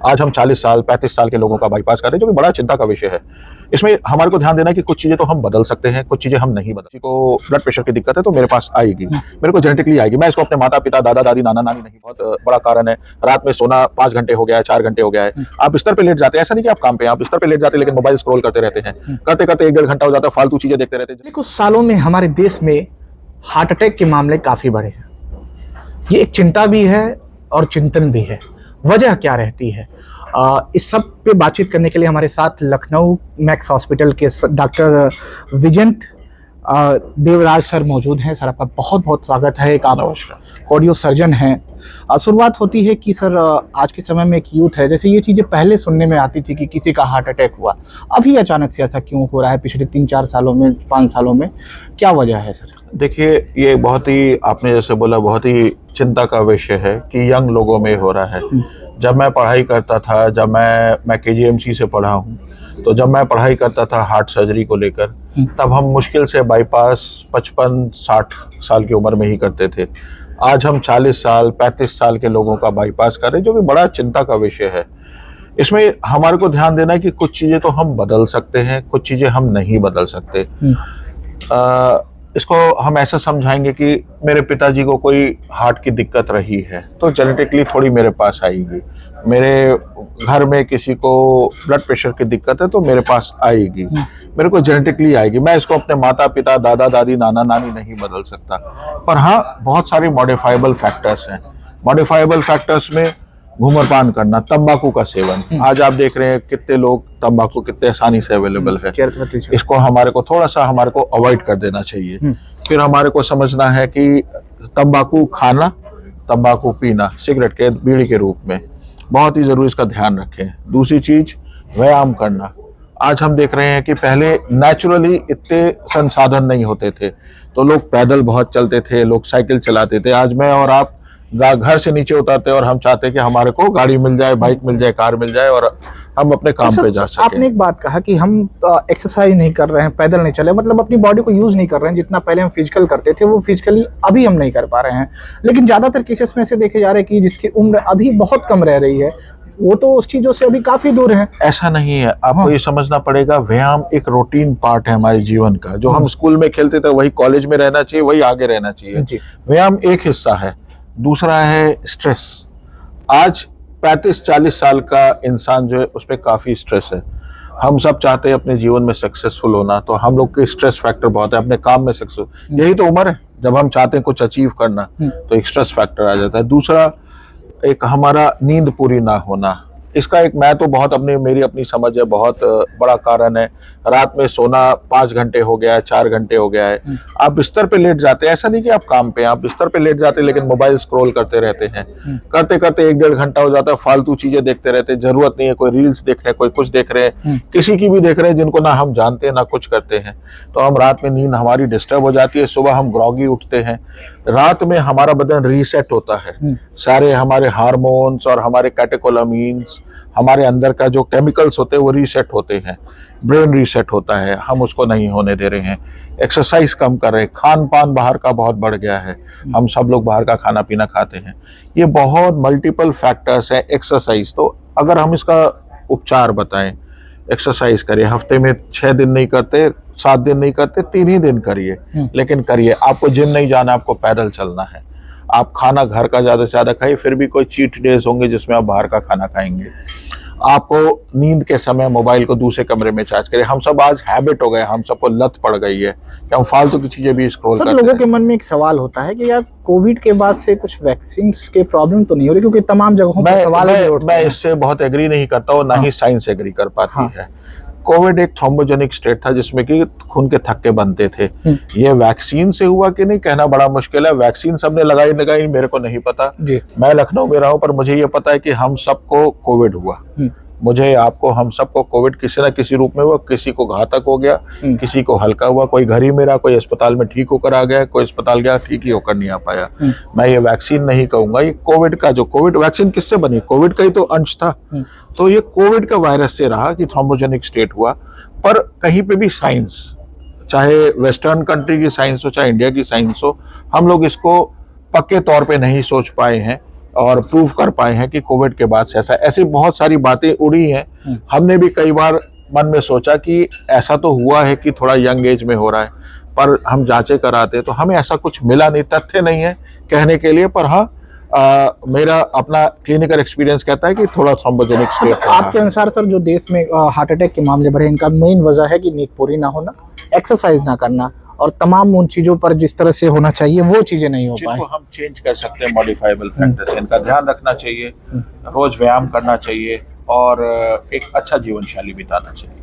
आज हम 40 साल 35 साल के लोगों का बाईपास कर रहे हैं, जो कि बड़ा चिंता का विषय है। इसमें हमारे को ध्यान देना है कि कुछ चीजें तो हम बदल सकते हैं, कुछ चीजें हम नहीं बदल। किसी को ब्लड प्रेशर की दिक्कत है तो मेरे पास आएगी, मेरे को जेनेटिकली आएगी। मैं इसको अपने माता पिता दादा दादी नाना नानी नहीं, बहुत बड़ा कारण है। रात में सोना 5 घंटे हो गया है, 4 घंटे हो गया है, आप बिस्तर पे लेट जाते हैं। ऐसा नहीं कि आप काम पे हैं, आप बिस्तर पे लेट जाते हैं लेकिन मोबाइल स्क्रॉल करते रहते हैं, करते करते 1-1.5 घंटा हो जाता है, फालतू चीजें देखते रहते हैं। पिछले कुछ सालों में हमारे देश में हार्ट अटैक के मामले काफ़ी बढ़े हैं। ये एक चिंता भी है और चिंतन भी है। वजह क्या रहती है? इस सब पे बातचीत करने के लिए हमारे साथ लखनऊ मैक्स हॉस्पिटल के डॉक्टर विजयंत देवराज सर मौजूद हैं। सर, आपका बहुत बहुत स्वागत है। एक आप कार्डियो सर्जन हैं। शुरुआत होती है कि सर, आज के समय में एक यूथ है, जैसे ये चीज़ें पहले सुनने में आती थी कि किसी का हार्ट अटैक हुआ, अभी अचानक से ऐसा क्यों हो रहा है? पिछले 3-4 सालों में 5 सालों में क्या वजह है सर? देखिए, ये बहुत ही, आपने जैसे बोला, बहुत ही चिंता का विषय है कि यंग लोगों में हो रहा है। जब मैं पढ़ाई करता था, जब मैं KGMC से पढ़ा हूँ, तो जब मैं पढ़ाई करता था हार्ट सर्जरी को लेकर, तब हम मुश्किल से बाईपास 55-60 साल की उम्र में ही करते थे। आज हम 40 साल 35 साल के लोगों का बाईपास कर रहे हैं, जो कि बड़ा चिंता का विषय है। इसमें हमारे को ध्यान देना है कि कुछ चीजें तो हम बदल सकते हैं, कुछ चीजें हम नहीं बदल सकते। इसको हम ऐसा समझाएंगे कि मेरे पिताजी को कोई हार्ट की दिक्कत रही है तो जेनेटिकली थोड़ी मेरे पास आएगी, मेरे घर में किसी को ब्लड प्रेशर की दिक्कत है तो मेरे पास आएगी, मेरे को जेनेटिकली आएगी। मैं इसको अपने माता पिता दादा दादी नाना नानी नहीं बदल सकता। पर हाँ, बहुत सारे मॉडिफाइबल फैक्टर्स हैं। मॉडिफाइबल फैक्टर्स में धूम्रपान करना, तंबाकू का सेवन। आज आप देख रहे हैं कितने लोग तंबाकू कितने आसानी से अवेलेबल है। इसको हमारे को थोड़ा सा अवॉइड कर देना चाहिए। फिर हमारे को समझना है कि तंबाकू खाना, तंबाकू पीना, सिगरेट के बीड़ी के रूप में बहुत ही जरूरी, इसका ध्यान रखें। दूसरी चीज, व्यायाम करना। आज हम देख रहे हैं कि पहले नेचुरली इतने संसाधन नहीं होते थे तो लोग पैदल बहुत चलते थे, लोग साइकिल चलाते थे। आज मैं और आप घर से नीचे उतरते हैं और हम चाहते हैं कि हमारे को गाड़ी मिल जाए, बाइक मिल जाए, कार मिल जाए और हम अपने काम पे जा सकें। आपने एक बात कहा कि हम एक्सरसाइज नहीं कर रहे हैं, पैदल नहीं चले, मतलब अपनी बॉडी को यूज नहीं कर रहे हैं। जितना पहले हम फिजिकल करते थे वो फिजिकली अभी हम नहीं कर पा रहे हैं। लेकिन ज्यादातर केसेस में से देखे जा रहे हैं कि जिसकी उम्र अभी बहुत कम रह रही है वो तो उस चीजों से अभी काफी दूर है। ऐसा नहीं है, आपको ये समझना पड़ेगा, व्यायाम एक रूटीन पार्ट है हमारे जीवन का। जो हम स्कूल में खेलते थे वही कॉलेज में रहना चाहिए, वही आगे रहना चाहिए। व्यायाम एक हिस्सा है। दूसरा है स्ट्रेस। आज 35-40 साल का इंसान जो है उस पर काफी स्ट्रेस है। हम सब चाहते हैं अपने जीवन में सक्सेसफुल होना, तो हम लोग के स्ट्रेस फैक्टर बहुत है। अपने काम में सक्सेस, यही तो उम्र है जब हम चाहते हैं कुछ अचीव करना, तो एक स्ट्रेस फैक्टर आ जाता है। दूसरा, एक हमारा नींद पूरी ना होना। इसका एक, मैं तो बहुत मेरी अपनी समझ है, बहुत बड़ा कारण है। रात में सोना 5 घंटे हो गया है, 4 घंटे हो गया है, आप बिस्तर पे लेट जाते हैं। ऐसा नहीं कि आप काम पे हैं, आप बिस्तर पे लेट जाते हैं लेकिन मोबाइल स्क्रॉल करते रहते हैं, करते करते 1-1.5 घंटा हो जाता है, फालतू चीजें देखते रहते हैं। जरूरत नहीं है, कोई रील्स देख रहे हैं, कोई कुछ देख रहे हैं, किसी की भी देख रहे हैं जिनको ना हम जानते हैं ना कुछ करते हैं। तो हम रात में नींद हमारी डिस्टर्ब हो जाती है, सुबह हम ग्रॉगी उठते हैं। रात में हमारा बदन रीसेट होता है, सारे हमारे हार्मोन्स और हमारे कैटेकोलामीन्स, हमारे अंदर का जो केमिकल्स होते हैं वो रीसेट होते हैं, ब्रेन रीसेट होता है। हम उसको नहीं होने दे रहे हैं। एक्सरसाइज कम कर रहे हैं। खान पान बाहर का बहुत बढ़ गया है, हम सब लोग बाहर का खाना पीना खाते हैं। ये बहुत मल्टीपल फैक्टर्स है। एक्सरसाइज, तो अगर हम इसका उपचार बताएं, एक्सरसाइज करिए। हफ्ते में 6 दिन नहीं करते, 7 दिन नहीं करते, 3 ही दिन करिए, लेकिन करिए। आपको जिम नहीं जाना, आपको पैदल चलना है। आप खाना घर का ज्यादा से ज्यादा खाइए, फिर भी कोई चीट डेज होंगे जिसमें आप बाहर का खाना खाएंगे। आपको नींद के समय मोबाइल को दूसरे कमरे में चार्ज करें। हम सब आज हैबिट हो गए, हम सबको लत पड़ गई है कि हम फालतू की चीजें भी स्क्रॉल करते हैं। लोगों के मन में एक सवाल होता है कि यार, कोविड के बाद से कुछ वैक्सीन के प्रॉब्लम तो नहीं हो रही? क्योंकि तमाम जगहों पर सवाल है। मैं इससे बहुत एग्री नहीं करता हूँ, ना ही साइंस एग्री कर पाती है। कोविड एक थ्रोम्बोजेनिक स्टेट था जिसमें कि खून के थक्के बनते थे। ये वैक्सीन से हुआ कि नहीं कहना बड़ा मुश्किल है। वैक्सीन सबने लगाई मेरे को नहीं पता। मैं लखनऊ में रहा हूं, पर मुझे ये पता है कि हम सबको कोविड हुआ। मुझे, आपको, हम सबको कोविड किसी न किसी रूप में हुआ। किसी को घातक हो गया, किसी को हल्का हुआ, कोई घर ही में रहा, कोई अस्पताल में ठीक होकर आ गया, कोई अस्पताल गया ठीक ही होकर नहीं आ पाया। मैं ये वैक्सीन नहीं कहूंगा। ये कोविड का, जो कोविड वैक्सीन किससे बनी? कोविड का ही तो अंश था। तो ये कोविड का वायरस से रहा कि थ्रोम्बोजेनिक स्टेट हुआ। पर कहीं पे भी साइंस, चाहे वेस्टर्न कंट्री की साइंस हो, चाहे इंडिया की साइंस हो, हम लोग इसको पक्के तौर पे नहीं सोच पाए हैं। और प्रूव कर पाए हैं कि कोविड के बाद से ऐसी बहुत सारी बातें उड़ी हैं। हमने भी कई बार मन में सोचा कि ऐसा तो हुआ है कि थोड़ा यंग एज में हो रहा है, पर हम जांचें कराते तो हमें ऐसा कुछ मिला नहीं, तथ्य नहीं है कहने के लिए। पर हाँ, मेरा अपना क्लिनिकल एक्सपीरियंस कहता है कि थोड़ा थ्रोम्बोजेनिक स्टेट है। आपके अनुसार सर जो देश में हार्ट अटैक के मामले बढ़े, इनका मेन वजह है कि नींद पूरी ना होना, एक्सरसाइज ना करना, और तमाम उन चीजों पर जिस तरह से होना चाहिए वो चीजें नहीं हो पाए। जिनको हम चेंज कर सकते हैं मॉडिफाइबल फैक्टर्स, इनका ध्यान रखना चाहिए, रोज व्यायाम करना चाहिए और एक अच्छा जीवन शैली बिताना चाहिए।